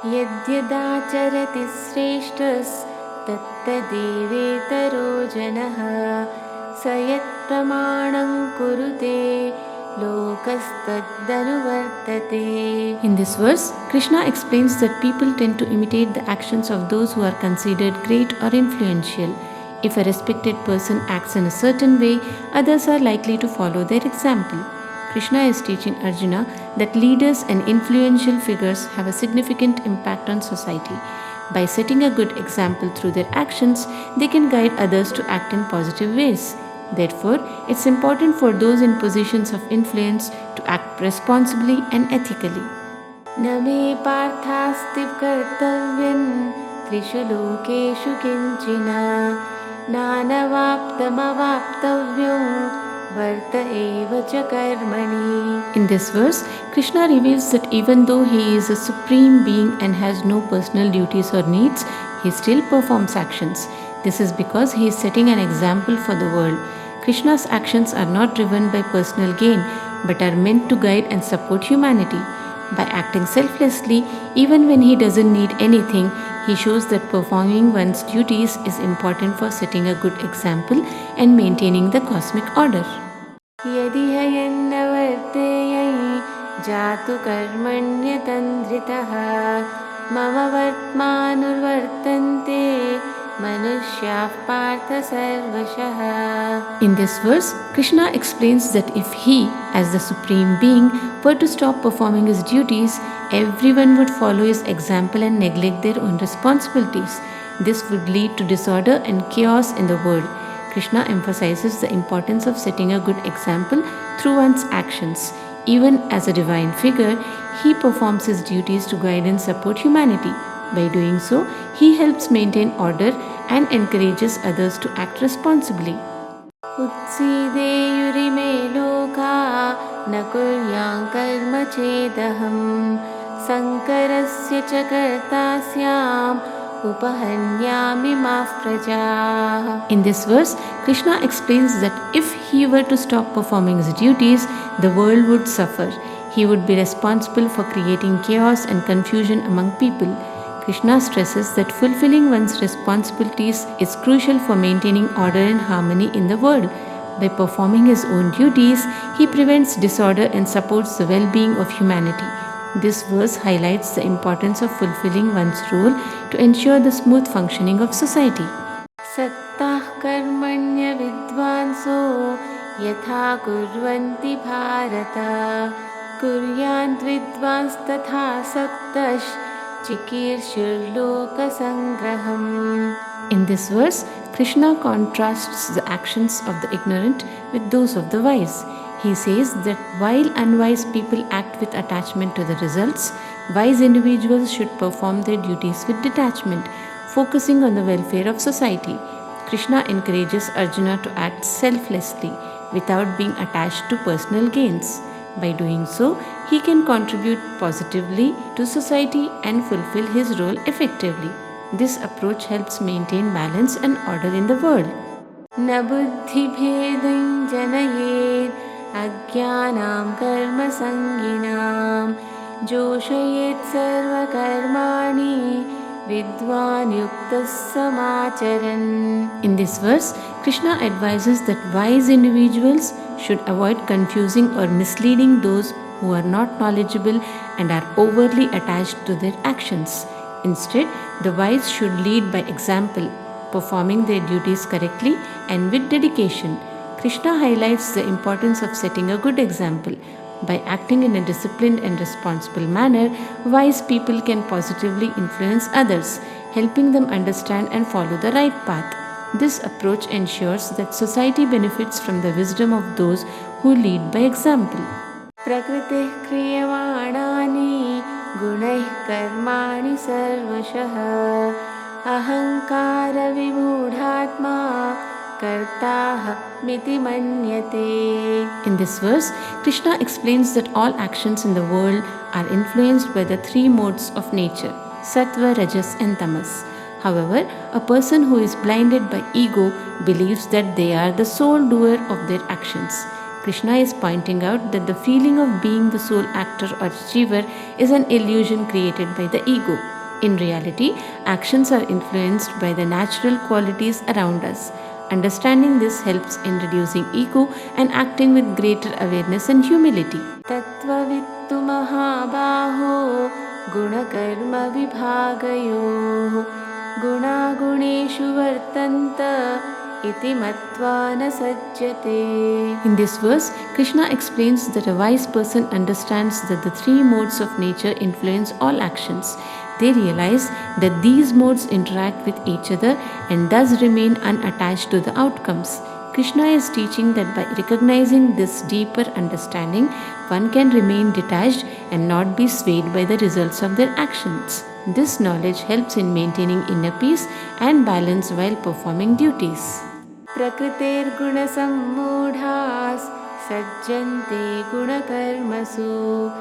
यद्यदाचरति श्रेष्ठस् तत्तदेवेतरो जनः स यत्प्रमाणं कुरुते लोकस्तदनुवर्तते. In this verse, Krishna explains that people tend to imitate the actions of those who are considered great or influential. If a respected person acts in a certain way, others are likely to follow their example. Krishna is teaching Arjuna that leaders and influential figures have a significant impact on society. By setting a good example through their actions, they can guide others to act in positive ways. Therefore, it's important for those in positions of influence to act responsibly and ethically. Na me parthasti kartavyam trishu lokeshu kinchina nanavaptamavaptavyam varta evacha karmani. In this verse, Krishna reveals that even though he is a supreme being and has no personal duties or needs, he still performs actions. This is because he is setting an example for the world. Krishna's actions are not driven by personal gain, but are meant to guide and support humanity. By acting selflessly, even when he doesn't need anything, he shows that performing one's duties is important for setting a good example and maintaining the cosmic order. Yadiha yannavarteyai jatu karmanyatandritaha mama vartmanurvartante manushyaः partha sarvashah. In this verse, Krishna explains that if he, as the Supreme Being, were to stop performing his duties, everyone would follow his example and neglect their own responsibilities. This would lead to disorder and chaos in the world. Krishna emphasizes the importance of setting a good example through one's actions. Even as a divine figure, he performs his duties to guide and support humanity. By doing so, he helps maintain order and encourages others to act responsibly. Utsideyurime loka na kuryam karma chedaham sankarasya cha kartasyam upahanyami maf prajah. In this verse, Krishna explains that if he were to stop performing his duties, the world would suffer. He would be responsible for creating chaos and confusion among people. Krishna stresses that fulfilling one's responsibilities is crucial for maintaining order and harmony in the world. By performing his own duties, he prevents disorder and supports the well-being of humanity. This verse highlights the importance of fulfilling one's role to ensure the smooth functioning of society. Sattah karmanya vidvanso yatha kurvanti bharata kuryant vidvans tatha saktash In this verse, Krishna contrasts the actions of the ignorant with those of the wise. He says that while unwise people act with attachment to the results, wise individuals should perform their duties with detachment, focusing on the welfare of society. Krishna encourages Arjuna to act selflessly without being attached to personal gains. By doing so, he can contribute positively to society and fulfill his role effectively. This approach helps maintain balance and order in the world. Na buddhi bhedam janayet agyanam karma sanginam joshayet sarva karmani vidwan yuktas samacharan. In this verse, Krishna advises that wise individuals should avoid confusing or misleading those who are not knowledgeable and are overly attached to their actions. Instead, the wise should lead by example, performing their duties correctly and with dedication. Krishna highlights the importance of setting a good example. By acting in a disciplined and responsible manner, wise people can positively influence others, helping them understand and follow the right path. This approach ensures that society benefits from the wisdom of those who lead by example. Prakriti kriyamanani gunaih karmani sarvashah ahankara vimudhatma kartaha miti manyate. In this verse, Krishna explains that all actions in the world are influenced by the three modes of nature, sattva, rajas and tamas. However, a person who is blinded by ego believes that they are the sole doer of their actions. Krishna is pointing out that the feeling of being the sole actor or achiever is an illusion created by the ego. In reality, actions are influenced by the natural qualities around us. Understanding this helps in reducing ego and acting with greater awareness and humility. Tattvavittu mahabaho gunakarma vibhagayoh gunaguneshu vartanta iti matva na sajjate. In this verse, Krishna explains that a wise person understands that the three modes of nature influence all actions. They realize that these modes interact with each other and thus remain unattached to the outcomes. Krishna is teaching that by recognizing this deeper understanding, one can remain detached and not be swayed by the results of their actions. This knowledge helps in maintaining inner peace and balance while performing duties. Prakriter guna sammudhas sajjante guna karmasu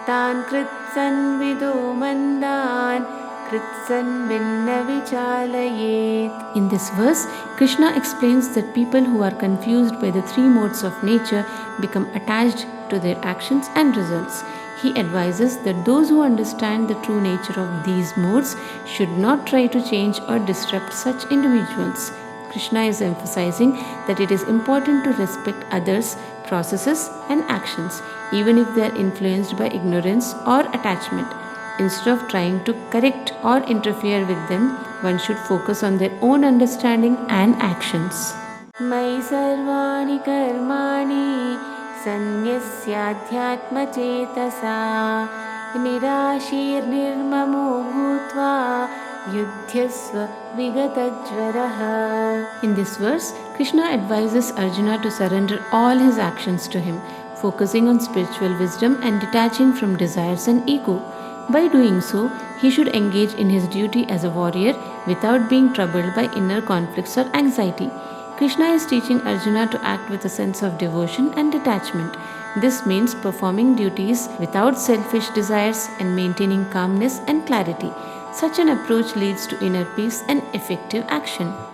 tan kritsan vido mandan kritsan vinna vichalayet. In this verse, Krishna explains that people who are confused by the three modes of nature become attached to their actions and results. He advises that those who understand the true nature of these modes should not try to change or disrupt such individuals. Krishna is emphasizing that it is important to respect others' processes and actions, even if they are influenced by ignorance or attachment. Instead of trying to correct or interfere with them, one should focus on their own understanding and actions. Mai sarvani karmani sanyasyaadhyatmacetasa nirashir nirmamo bhutva yudhyasva vigatajvaraha. In this verse, Krishna advises Arjuna to surrender all his actions to him, focusing on spiritual wisdom and detaching from desires and ego. By doing so, he should engage in his duty as a warrior without being troubled by inner conflicts or anxiety. Krishna is teaching Arjuna to act with a sense of devotion and detachment. This means performing duties without selfish desires and maintaining calmness and clarity. Such an approach leads to inner peace and effective action.